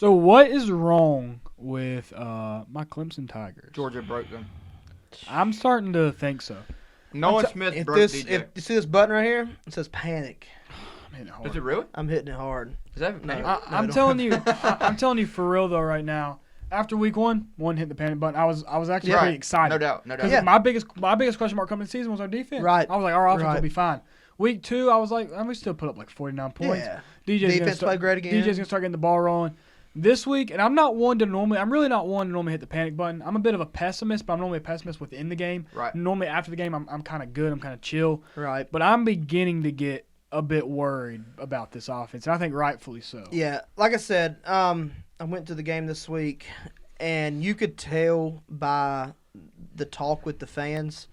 So what is wrong with my Clemson Tigers? Georgia broke them. I'm starting to think so. Nolan Smith If broke this, DJ. if you see this button right here, it says panic. I'm hitting it hard. Is it really? I'm hitting it hard. Is that No. no. I'm don't. telling you, I'm telling you for real though. Right now, after week one hit the panic button. I was actually Right. pretty excited. No doubt. No doubt. Because my biggest question mark coming in the season was our defense. Right. I was like, our offense Right. will be fine. Week 2, I was like, we still put up like 49 points. Yeah. DJ's Defense played great again. DJ's gonna start getting the ball rolling. This week, and I'm really not one to normally hit the panic button. I'm a bit of a pessimist, but I'm normally a pessimist within the game. Right. Normally after the game, I'm kind of good. I'm kind of chill. Right. But I'm beginning to get a bit worried about this offense, and I think rightfully so. Yeah. Like I said, I went to the game this week, and you could tell by the talk with the fans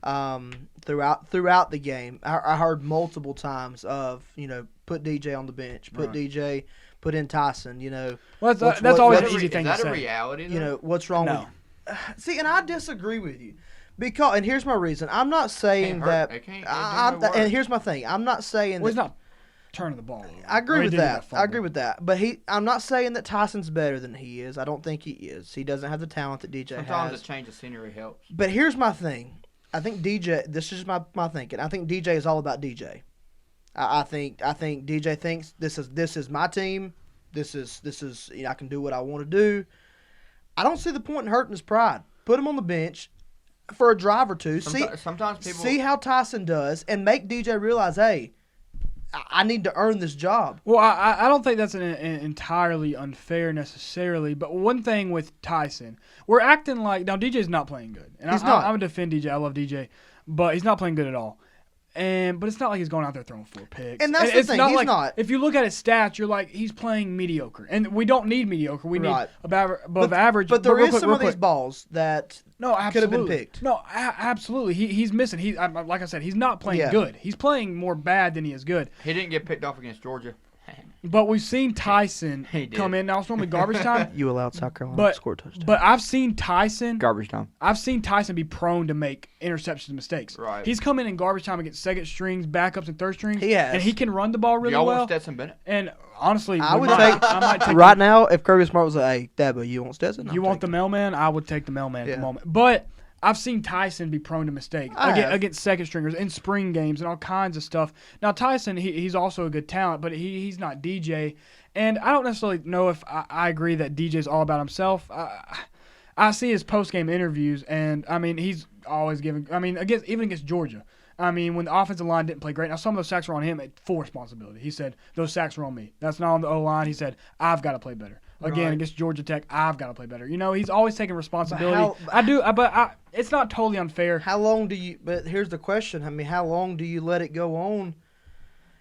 throughout the game. I heard multiple times of, put DJ on the bench, put DJ, put in Tyson, Well, that's always an Is easy thing that to a say. reality? Though? what's wrong No. with you. See, and I disagree with you. And here's my reason. I'm not saying Can't that. hurt. It can't do no work. And here's my thing. I'm not saying Well, he's that. not turning the ball over. I agree Or he with did get that. I fumble. agree with that. But I'm not saying that Tyson's better than he is. I don't think he is. He doesn't have the talent that DJ Sometimes has. a change of scenery helps. But here's my thing. I think DJ. This is my thinking. I think DJ is all about DJ. I think DJ thinks this is my team. This is I can do what I want to do. I don't see the point in hurting his pride. Put him on the bench for a drive or two. Sometimes people See how Tyson does, and make DJ realize, hey, I need to earn this job. Well, I don't think that's an entirely unfair necessarily, but one thing with Tyson, we're acting like now DJ's not playing good, and He's not. I'm gonna defend DJ. I love DJ, but he's not playing good at all. But it's not like he's going out there throwing 4 picks. And that's the it's thing, Not he's like, not. If you look at his stats, you're like he's playing mediocre, and we don't need mediocre. We need Right. above average. But there real is quick, some real of these quick. balls that No, could have absolutely. been picked. No, absolutely. He's missing. Like I said, he's not playing Yeah. good. He's playing more bad than he is good. he didn't get picked off against Georgia. But we've seen Tyson He did. come in. Now it's normally garbage time. you allowed South Carolina But- to score a touchdown. But I've seen Tyson. Garbage time. I've seen Tyson be prone to make interceptions and mistakes. Right. He's come in garbage time against second strings, backups, and third strings. He has. And he can run the ball really Y'all well. want Stetson Bennett? And honestly, I we would might- take I might take right now, if Kirby Smart was like, hey, Dabo, you want Stetson? You want the mailman? I would take the mailman at Yeah. the moment. But I've seen Tyson be prone to mistakes I have. against second stringers in spring games and all kinds of stuff. Now Tyson, he's also a good talent, but he's not DJ. And I don't necessarily know if I agree that DJ's all about himself. I see his post game interviews, and I mean he's always giving. I mean even against Georgia. I mean, when the offensive line didn't play great, now some of those sacks were on him at full responsibility. He said, those sacks were on me. That's not on the O-line. He said, I've got to play better. Again, Right. against Georgia Tech, I've got to play better. He's always taking responsibility. how- It's not totally unfair. How long do you? But here's the question. I mean, how long do you let it go on?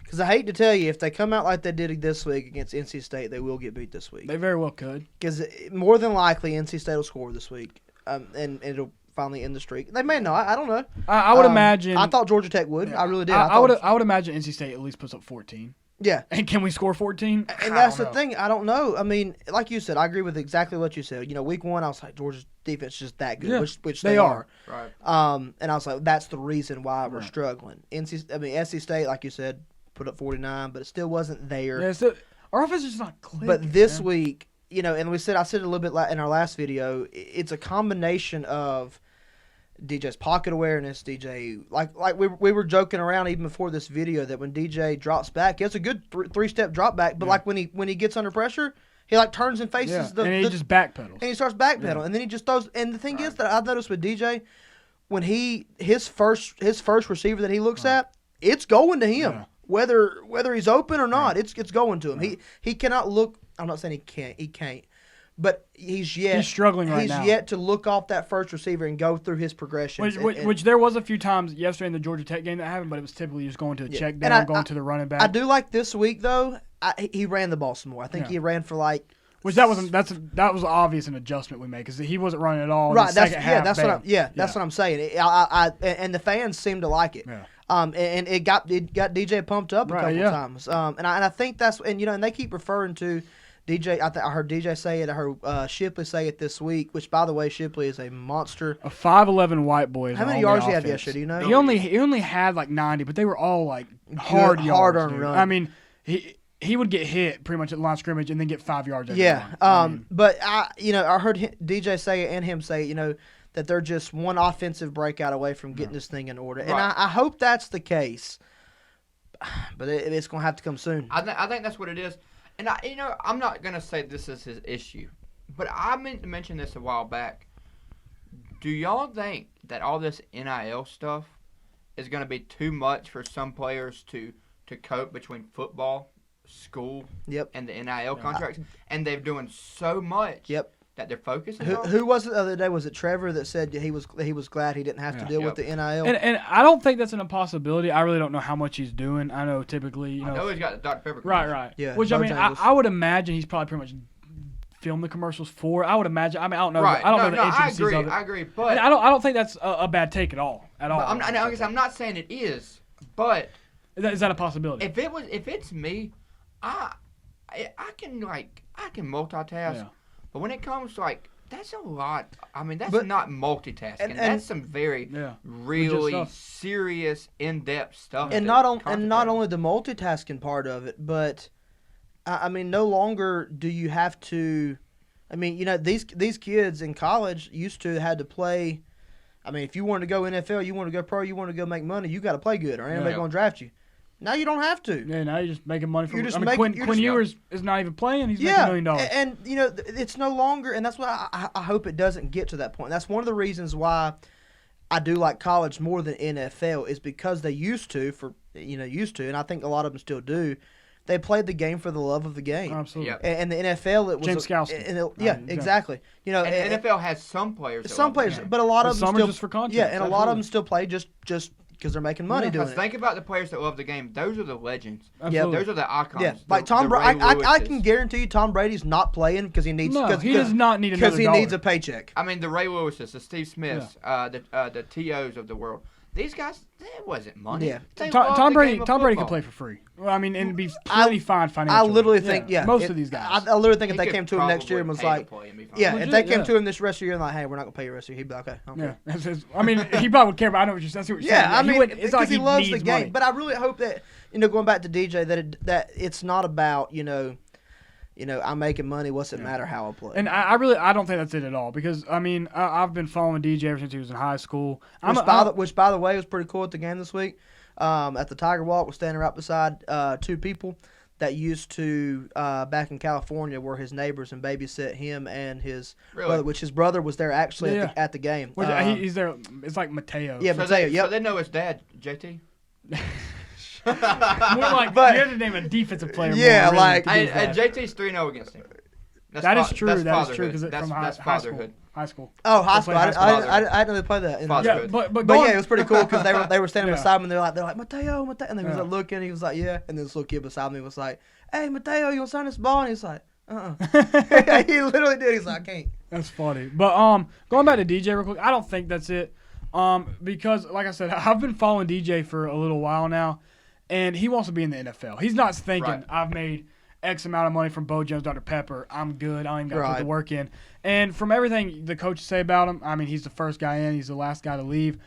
Because I hate to tell you, if they come out like they did this week against NC State, they will get beat this week. They very well could. Because more than likely, NC State will score this week, and it'll finally end the streak. They may not. I don't know. I would imagine. I thought Georgia Tech would. I really did. I thought- would imagine NC State at least puts up 14. Yeah. And can we score 14? And that's the thing. I don't know. I mean, like you said, I agree with exactly what you said. Week one, I was like, Georgia's defense is just that good, Yeah, which they they are. Right. And I was like, that's the reason why we're Right. struggling. SC State, like you said, put up 49, but it still wasn't there. Yeah, so our offense is just not clicking. But this man. week, and I said it a little bit in our last video, it's a combination of DJ's pocket awareness, DJ, like we were joking around even before this video that when DJ drops back, he has a good three-step drop back, but Yeah. like when he gets under pressure, he like turns and faces Yeah, and he just backpedals. and he starts backpedaling, and then he just throws. And the thing is that I've noticed with DJ, when his first receiver that he looks at, it's going to him, Yeah. whether he's open or not, it's going to him. He cannot look. I'm not saying he can't, but he's struggling right now. He's yet to look off that first receiver and go through his progression. Which there was a few times yesterday in the Georgia Tech game that happened, but it was typically just going to a check And down, going to the running back. I do like this week though. He ran the ball some more. I think he ran for like. Which that was obvious an adjustment we made because he wasn't running at all. Right, In the second half, that's bam. what I'm saying. And the fans seem to like it. Yeah. And it got DJ pumped up a Right, couple yeah. times. And I think that's and they keep referring to DJ. I heard DJ say it. I heard Shipley say it this week. Which, by the way, Shipley is a monster. A 5'11" white boy. Is How many on yards the he had offense. yesterday? Do you know? He only had like 90, but they were all like hard yards. hard-earned Dude. run. I mean, he would get hit pretty much at the line of scrimmage and then get 5 yards. Every Yeah. line. But I heard DJ say it and him say, that they're just one offensive breakout away from getting this thing in order, and Right. I hope that's the case. But it's going to have to come soon. I think that's what it is. And I'm not gonna say this is his issue, but I meant to mention this a while back. Do y'all think that all this NIL stuff is gonna be too much for some players to cope between football, school, Yep. and the NIL contracts, and they're doing so much Yep. that they're focusing Who, on? who was it the other day? Was it Trevor that said he was glad he didn't have to deal with the NIL? And I don't think that's an impossibility. I really don't know how much he's doing. I know typically, I know he's got the Dr. Pepper Right, commercial. right. Yeah, Which I mean, Bojangles. I would imagine he's probably pretty much filmed the commercials for. I would imagine. I mean, I don't know. Right. I don't no, know the no, I intricacies agree. of it. I agree. But And I don't think that's a bad take at all. At all. but I'm not saying it is. But Is that a possibility? if it's me, I can multitask. Yeah. But when it comes to that's a lot. I mean, that's But- not multitasking. and- That's some very Yeah. really stuff. serious, in-depth stuff. and not only the multitasking part of it, but I mean, no longer do you have to. I mean, these kids in college used to had to play. I mean, if you wanted to go NFL, you want to go pro, you want to go make money, you got to play good, or anybody Yeah. going to draft you. Now you don't have to. Yeah, now you're just making money from. You're just I mean, making- Quinn Ewers is not even playing. He's making $1 million. And it's no longer, and that's why I hope it doesn't get to that point. That's one of the reasons why I do like college more than NFL is because they used to, and I think a lot of them still do. They played the game for the love of the game. Absolutely. Yep. And the NFL, it was James Skalski. exactly. And NFL has some players. that some love the players, game. but a lot But of them some are still just for contracts, Yeah, and a lot of absolutely. them still play just because they're making money doing Because it. think about the players that love the game. Those are the legends. Absolutely. Those are the icons. Yeah, The- like Tom the Brady. Ray I can Lewises. guarantee you, Tom Brady's not playing because he needs. No, cause, he does not need because another he dollar. needs a paycheck. I mean, the Ray Lewises, the Steve Smiths, the TOs of the world. These guys, that wasn't money. Yeah. They love Tom the Brady. game of Tom Brady could football. play for free. Well, I mean, and be plenty fine I financially. literally think, most of these guys. I literally think He if they could came to him next year and probably was pay to like, play and be fine. yeah, if Legit, they came yeah. to him this rest of the year and like, hey, we're not gonna pay you the rest of the year, he'd be like, okay, okay. Yeah, I mean, he probably would care, but I know what you're saying. Yeah, I mean, it's because like he loves the needs game. money. But I really hope that going back to DJ, that it's not about I'm making money. What's it matter how I play? And I don't think that's it at all because I mean I've been following DJ ever since he was in high school. Which by the way was pretty cool at the game this week. At the Tiger Walk, was standing right beside two people that used to back in California were his neighbors and babysit him and his brother, which his brother was there actually at the game. He's there. It's like Mateo. Yeah, So Mateo. they, Yep. so they know his dad, JT. More like But- you had to name a defensive player. Yeah, more, really, like- to do And that. JT's 3-0 against him. That is true. That's That is true fatherhood. because That's from that's high school. fatherhood. High school. Oh, high They school. played high school. I didn't know they played that. Father. Yeah, but But going, yeah, it was pretty cool because they were standing Yeah. beside me. And they're like Mateo, and he was Yeah. like looking. He was like, yeah. And this little kid beside me was like, hey, Mateo, you want to sign this ball? And he's like, he literally did. He's like, I can't. That's funny. But going back to DJ real quick, I don't think that's it. Because like I said, I've been following DJ for a little while now, and he wants to be in the NFL. He's not thinking Right. I've made X amount of money from Bojangles, Dr. Pepper. I'm good. I ain't got to put Right. the work in. And from everything the coaches say about him, I mean, he's the first guy in. He's the last guy to leave.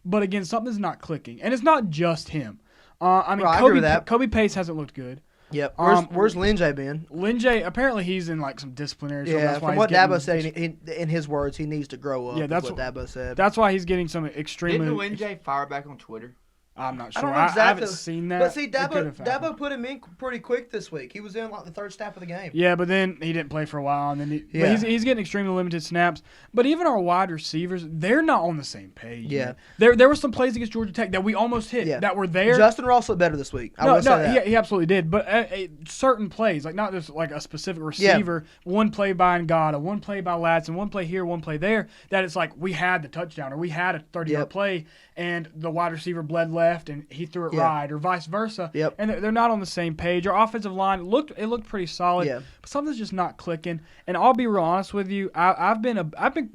But again, something's not clicking, and it's not just him. I mean, Right, I agree with that. Kobe Pace hasn't looked good. Yep. Um, Where's Linjay been? Lin J, apparently he's in like some disciplinary stuff. Yeah, That's why from he's what getting- Dabo said, in his words, he needs to grow up. Yeah, is that's what Dabo said. That's why he's getting some extremely. Didn't Lin J fire back on Twitter? I'm not I sure. don't know I exactly. haven't seen that. But see, It could have happened. Dabo put him in pretty quick this week. He was in like the third snap of the game. Yeah, but then he didn't play for a while, and then but Yeah. he's getting extremely limited snaps. But even our wide receivers, they're not on the same page. Yeah. man. There were some plays against Georgia Tech that we almost hit that were there. Justin Ross looked better this week. I will say that. he absolutely did. But certain plays, like not just like a specific receiver, one play by Ngata, one play by Latson, one play here, one play there, that it's like we had the touchdown or we had a 30-yard play, and the wide receiver bled left and he threw it right, or vice versa. Yep. And they're not on the same page. Our offensive line looked pretty solid. Yeah. But something's just not clicking. And I'll be real honest with you. I've been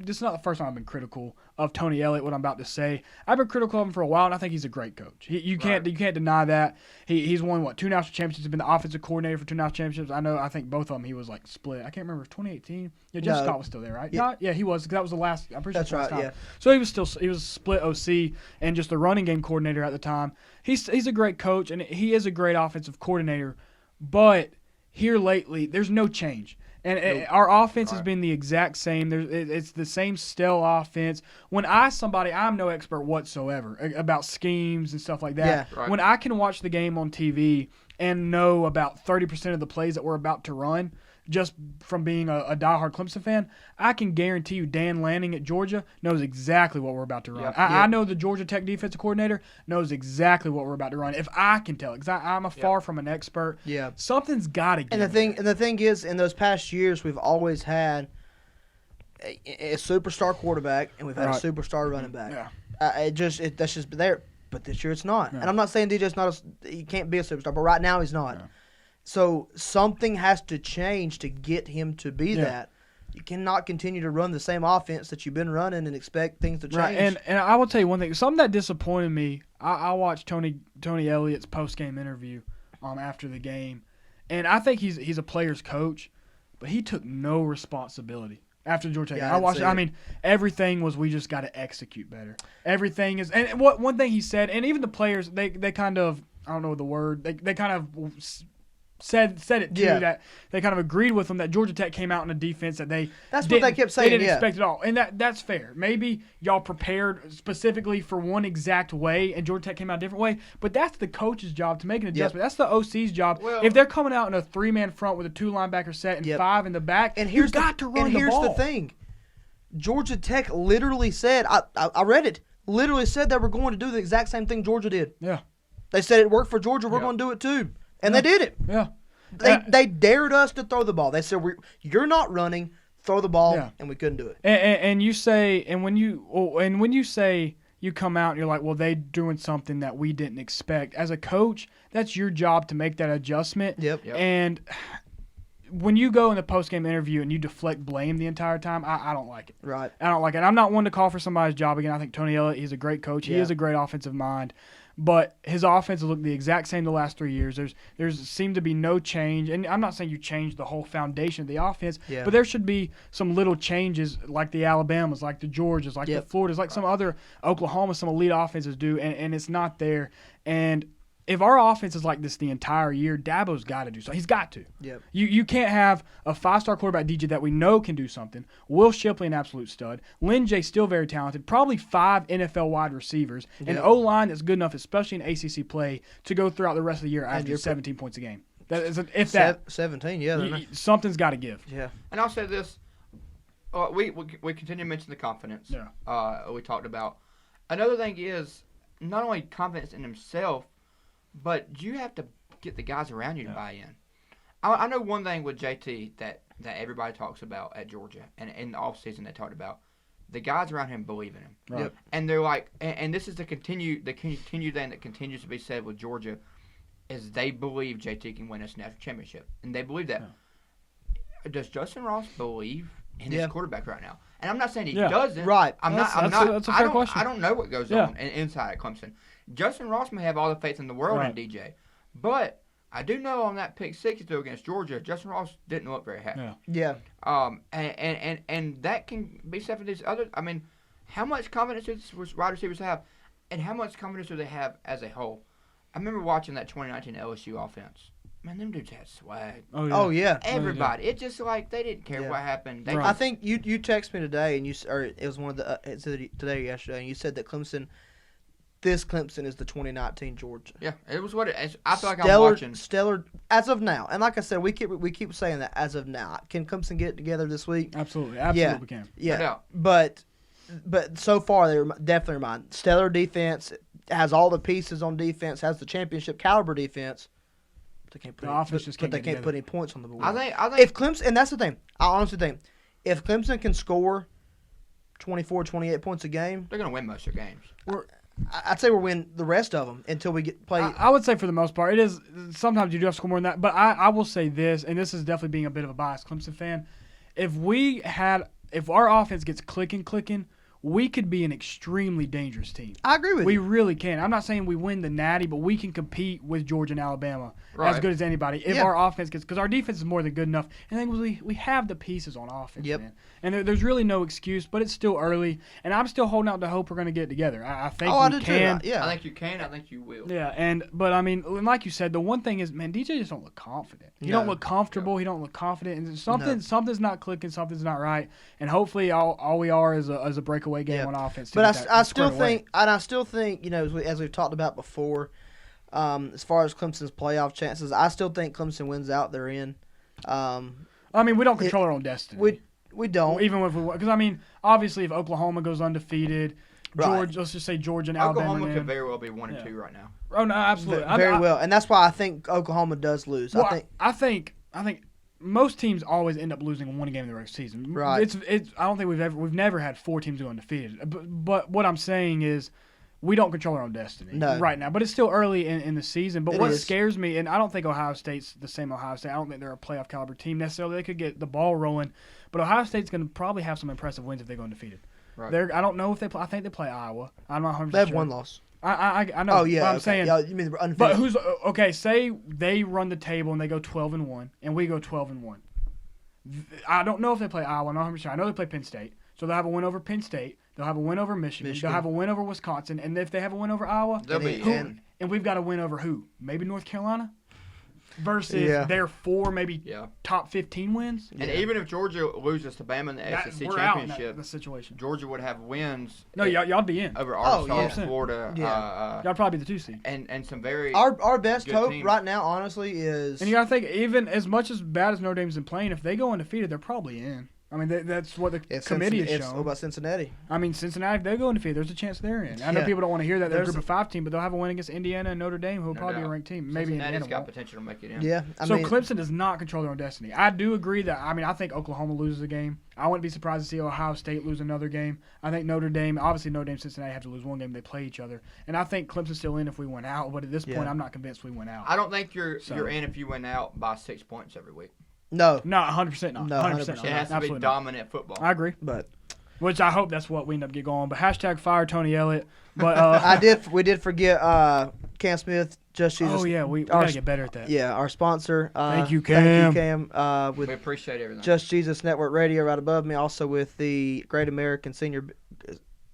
this is not the first time I've been critical of Tony Elliott. What I'm about to say, I've been critical of him for a while, and I think he's a great coach. You can't deny that. He's won 2 national championships. He's been the offensive coordinator for 2 national championships. I think both of them he was like split. I can't remember if 2018. Yeah, Jeff No. Scott was still there, right? Yeah. He was. 'Cause that was the last. I'm pretty sure That's that was the right, last time. So he was split OC and just the running game coordinator at the time. He's a great coach and he is a great offensive coordinator. But here lately, there's no change. And our offense has been the exact same. It's the same stale offense. When I'm no expert whatsoever about schemes and stuff like that. Yeah. Right. When I can watch the game on TV and know about 30% of the plays that we're about to run, just from being a diehard Clemson fan, I can guarantee you Dan Lanning at Georgia knows exactly what we're about to run. Yep. I know the Georgia Tech defensive coordinator knows exactly what we're about to run. If I can tell, because I'm far from an expert. Yeah. Something's got to give. And the thing is, in those past years, we've always had a superstar quarterback and we've had a superstar running back. Yeah. That's just there. But this year it's not. Yeah. And I'm not saying DJ's not. He can't be a superstar, but right now he's not. Yeah. So something has to change to get him to be that. You cannot continue to run the same offense that you've been running and expect things to change. Right, and I will tell you one thing. Something that disappointed me. I watched Tony Elliott's post game interview after the game, and I think he's a player's coach, but he took no responsibility after the Georgia Tech. Yeah, I watched. I mean, everything was we just got to execute better. Everything is, and what one thing he said, and even the players, they kind of, I don't know the word, they kind of said it too, that they kind of agreed with them that Georgia Tech came out in a defense that that's what they kept saying. They didn't expect at all, and that's fair. Maybe y'all prepared specifically for one exact way, and Georgia Tech came out a different way. But that's the coach's job to make an adjustment. That's the OC's job. Well, if they're coming out in a 3-man front with a 2-linebacker set and 5 in the back, and you've got to run the ball. And here's the thing: Georgia Tech literally said, I read it, literally said they were going to do the exact same thing Georgia did. Yeah, they said it worked for Georgia. We're going to do it too. And they did it. Yeah. They dared us to throw the ball. They said, "You're not running. Throw the ball," and we couldn't do it. And you say, and when you say you come out and you're like, well, they doing something that we didn't expect. As a coach, that's your job to make that adjustment. Yep. And when you go in the post-game interview and you deflect blame the entire time, I don't like it. Right. I don't like it. And I'm not one to call for somebody's job again. I think Tony Elliott, he's a great coach. He is a great offensive mind. But his offense has looked the exact same the last 3 years. There's seemed to be no change. And I'm not saying you change the whole foundation of the offense, but there should be some little changes like the Alabamas, like the Georgias, like the Floridas, like some other Oklahoma, some elite offenses do, and it's not there. And if our offense is like this the entire year, Dabo's got to do something. He's got to. Yep. You can't have a 5-star quarterback DJ that we know can do something. Will Shipley, an absolute stud. Lynn J, still very talented. Probably 5 NFL wide receivers. An O-line that's good enough, especially in ACC play, to go throughout the rest of the year averaging 17 points a game. That is, if that 17, yeah. Something's got to give. Yeah. And I'll say this. We continue to mention the confidence. Yeah. We talked about. Another thing is not only confidence in himself, but you have to get the guys around you to buy in. I know one thing with JT that everybody talks about at Georgia, and in the offseason they talked about, the guys around him believe in him. Right. Yep. And they're like, and this is the continued thing that continues to be said with Georgia, is they believe JT can win us a national championship, and they believe that. Yeah. Does Justin Ross believe in his quarterback right now? And I'm not saying he doesn't. Right. That's a fair question. I don't know what goes on inside at Clemson. Justin Ross may have all the faith in the world in DJ, but I do know on that pick 6 he threw against Georgia, Justin Ross didn't look very happy. Yeah. And that can be said for these other. I mean, how much confidence do these wide receivers have, and how much confidence do they have as a whole? I remember watching that 2019 LSU offense. Man, them dudes had swag. Oh yeah. Everybody. It's just like they didn't care what happened. I think you texted me today, and it was one of the today or yesterday, and you said that this Clemson is the 2019 Georgia. Yeah, it was what it is. I feel like I'm watching. Stellar as of now. And like I said, we keep saying that as of now. Can Clemson get it together this week? Absolutely we can. Yeah. No doubt. But so far they're definitely mine. Stellar defense, has all the pieces on defense, has the championship caliber defense. But they can't put any points on the board. I think if Clemson, and that's the thing. I honestly think if Clemson can score 24, 28 points a game, they're going to win most of their games. I'd say we'll win the rest of them until we get play. I would say for the most part, it is. Sometimes you do have to score more than that, but I will say this, and this is definitely being a bit of a biased Clemson fan. If our offense gets clicking, we could be an extremely dangerous team. I agree with We you. really can. I'm not saying we win the Natty, but we can compete with Georgia and Alabama as Right. good as anybody if Yeah. our offense gets, because our defense is more than good enough. And then we have the pieces on offense, Yep. man. And there's really no excuse, but it's still early, and I'm still holding out the hope we're going to get it together. I think I we do can. too. Yeah. I think you can. I think you will. Yeah, but I mean, like you said, the one thing is, man, DJ just don't look confident. He don't No. look comfortable. He don't look confident, and something's not clicking. Something's not right. And hopefully, all we are is a breakaway game Yeah. on offense. to But get I that still squared away. think, and I still think, as we've talked about before, as far as Clemson's playoff chances, I still think Clemson wins out. They're in. I mean, we don't control our own destiny. We don't. Even if we, because I mean, obviously, if Oklahoma goes undefeated, Right. Georgia, let's just say Georgia and Alabama. Oklahoma are could in. very well be 1 Yeah. and 2 right now. Oh no, absolutely. Very well, and that's why I think Oklahoma does lose. Well, I think I think most teams always end up losing one game in the regular season. Right. It's. I don't think we've never had 4 teams go undefeated. But what I'm saying is, we don't control our own destiny No. right now. But it's still early in the season. But It what is. scares me, and I don't think Ohio State's the same Ohio State. I don't think they're a playoff caliber team necessarily. They could get the ball rolling, but Ohio State's going to probably have some impressive wins if they go undefeated. Right. I don't know if they play. I think they play Iowa. I'm not 100% they have sure. one loss. I know. Oh yeah, But I'm okay. saying. Yeah, you mean undefeated? But who's okay? Say they run the table and they go 12-1, and we go 12-1. I don't know if they play Iowa. I'm not 100%. I know they play Penn State, so they'll have a win over Penn State. They'll have a win over Michigan. Michigan. They'll have a win over Wisconsin, and if they have a win over Iowa, They'll be who- in. and we've got a win over who? Maybe North Carolina, versus Yeah. their 4 maybe Yeah. top 15 wins. And even if Georgia loses to Bama in the SEC we're out in championship, that situation. Georgia would have wins. No, y'all'd be in. over Oh, Arkansas, yeah. Florida, Yeah. Y'all probably be the 2 seed. and some very our best Good hope teams. right now, honestly, is And you gotta think, even as much as bad as Notre Dame's been playing, if they go undefeated, they're probably in. I mean, that's what the if committee has What shown. about Cincinnati? I mean, Cincinnati, if they go undefeated, there's a chance they're in. I know Yeah. people don't want to hear that they're a There's group of 5 team, but they'll have a win against Indiana and Notre Dame, who will No probably be a doubt. ranked team. Maybe Cincinnati's Indiana got won't. potential to make it in. Yeah, I So mean, Clemson does not control their own destiny. I do agree that, I mean, I think Oklahoma loses a game. I wouldn't be surprised to see Ohio State lose another game. I think Notre Dame, obviously Notre Dame and Cincinnati have to lose one game. They play each other. And I think Clemson's still in if we win out, but at this point, Yeah. I'm not convinced we win out. I don't think you're So- in if you win out by 6 points every week. no, No, 100% not. No, 100% It not. has to be Absolutely not. dominant football. I agree. but Which I hope that's what we end up get going. But hashtag fire Tony Elliott. But we did forget Cam Smith, Just Jesus. oh yeah, we our gotta get better at that. Yeah, our sponsor. Thank you, Thank Cam. you, Cam. We With appreciate everything. Just Jesus Network Radio right above me, also with the Great American Senior.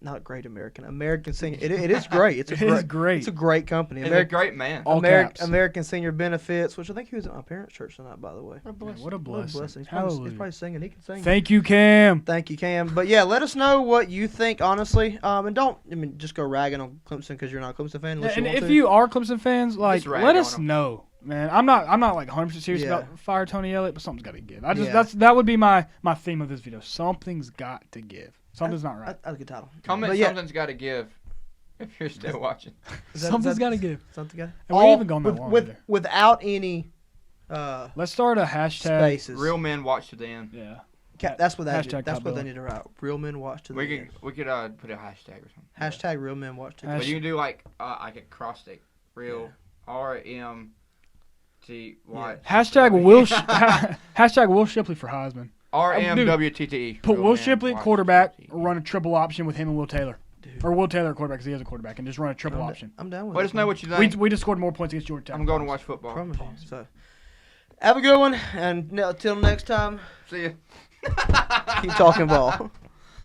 Not Great American Senior. It is great. It's a It is great. It's a great company. He's a great man. All caps. American Senior Benefits, which I think he was at my parents' church tonight, by the way. Man, what a blessing. He's Hallelujah. probably singing. He can sing. Thank you, Cam. Thank you, Cam. But yeah, let us know what you think, honestly. And don't, just go ragging on Clemson because you're not a Clemson fan. Unless And you want if to. you are Clemson fans, like, Just rag let on us 'em. know, man. I'm not like 100% serious Yeah. about fire Tony Elliott, but something's got to give. Yeah. That would be my theme of this video. Something's got to give. Something's not right. That's a good title. Comment But yeah. something's got to give if you're still watching. Something's got to give. Something got. And we haven't gone that long either. Without any Let's start a hashtag. spaces. Real men watch to the end. Yeah. That's what that. Hashtag That's Top what they Billing. need to write. Real men watch to the We end. could put a hashtag or something. Hashtag real men watch to the Hash- But you can do like a cross stick. Real RMTY. Hashtag Will hashtag Will Shipley for Heisman. RMWTTE. Put Real Will men Shipley at watch quarterback, TTE. run a triple option with him and Will Taylor. Dude. Or Will Taylor at quarterback because he is a quarterback, and just run a triple option. I'm down with Let it, us know man. what you We, think. we just scored more points against Georgia Tech. I'm going to watch football. Promise you. So, have a good one, and until next time, See ya. keep talking ball.